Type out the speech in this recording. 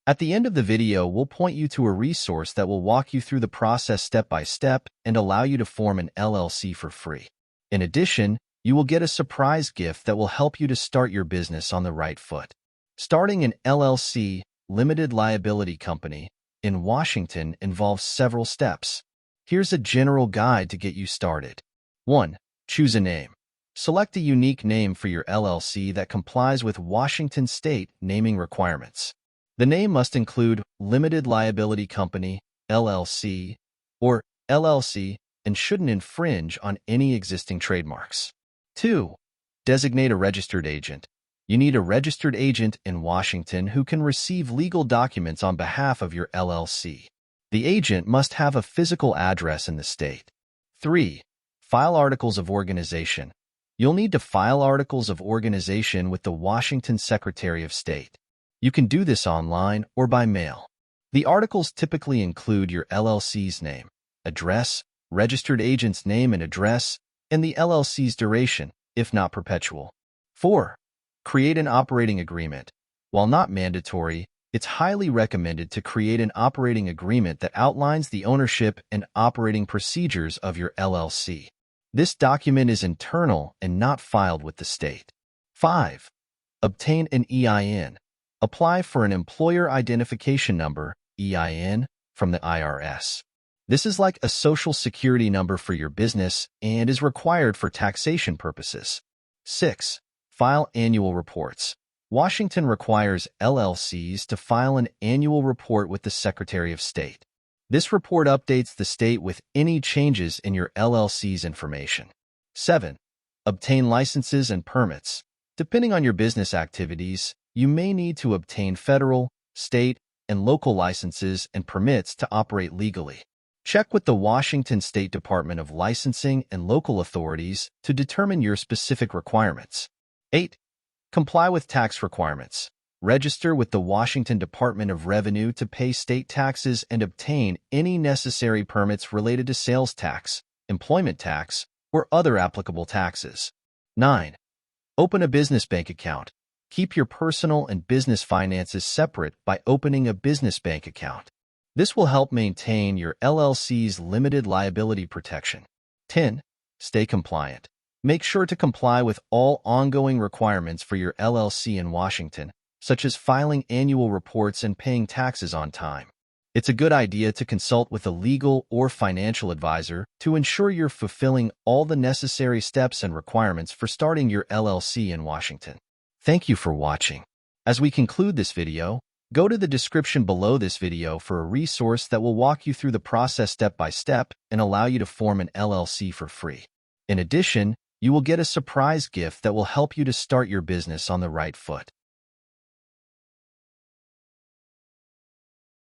At the end of the video, we'll point you to a resource that will walk you through the process step by step and allow you to form an LLC for free. In addition, you will get a surprise gift that will help you to start your business on the right foot. Starting an LLC, limited liability company, in Washington involves several steps. Here's a general guide to get you started. 1. Choose a name. Select a unique name for your LLC that complies with Washington state naming requirements. The name must include Limited Liability Company, LLC, or LLC, and shouldn't infringe on any existing trademarks. 2. Designate a registered agent. You need a registered agent in Washington who can receive legal documents on behalf of your LLC. The agent must have a physical address in the state. 3. File Articles of Organization. You'll need to file Articles of Organization with the Washington Secretary of State. You can do this online or by mail. The articles typically include your LLC's name, address, registered agent's name and address, and the LLC's duration, if not perpetual. 4. Create an operating agreement. While not mandatory, it's highly recommended to create an operating agreement that outlines the ownership and operating procedures of your LLC. This document is internal and not filed with the state. 5. Obtain an EIN. Apply for an Employer Identification Number, EIN, from the IRS. This is like a social security number for your business and is required for taxation purposes. 6. File annual reports. Washington requires LLCs to file an annual report with the Secretary of State. This report updates the state with any changes in your LLC's information. 7. Obtain licenses and permits. Depending on your business activities, you may need to obtain federal, state, and local licenses and permits to operate legally. Check with the Washington State Department of Licensing and local authorities to determine your specific requirements. 8. Comply with tax requirements. Register with the Washington Department of Revenue to pay state taxes and obtain any necessary permits related to sales tax, employment tax, or other applicable taxes. 9. Open a business bank account. Keep your personal and business finances separate by opening a business bank account. This will help maintain your LLC's limited liability protection. 10. Stay compliant. Make sure to comply with all ongoing requirements for your LLC in Washington, such as filing annual reports and paying taxes on time. It's a good idea to consult with a legal or financial advisor to ensure you're fulfilling all the necessary steps and requirements for starting your LLC in Washington. Thank you for watching. As we conclude this video, go to the description below this video for a resource that will walk you through the process step by step and allow you to form an LLC for free. In addition, you will get a surprise gift that will help you to start your business on the right foot.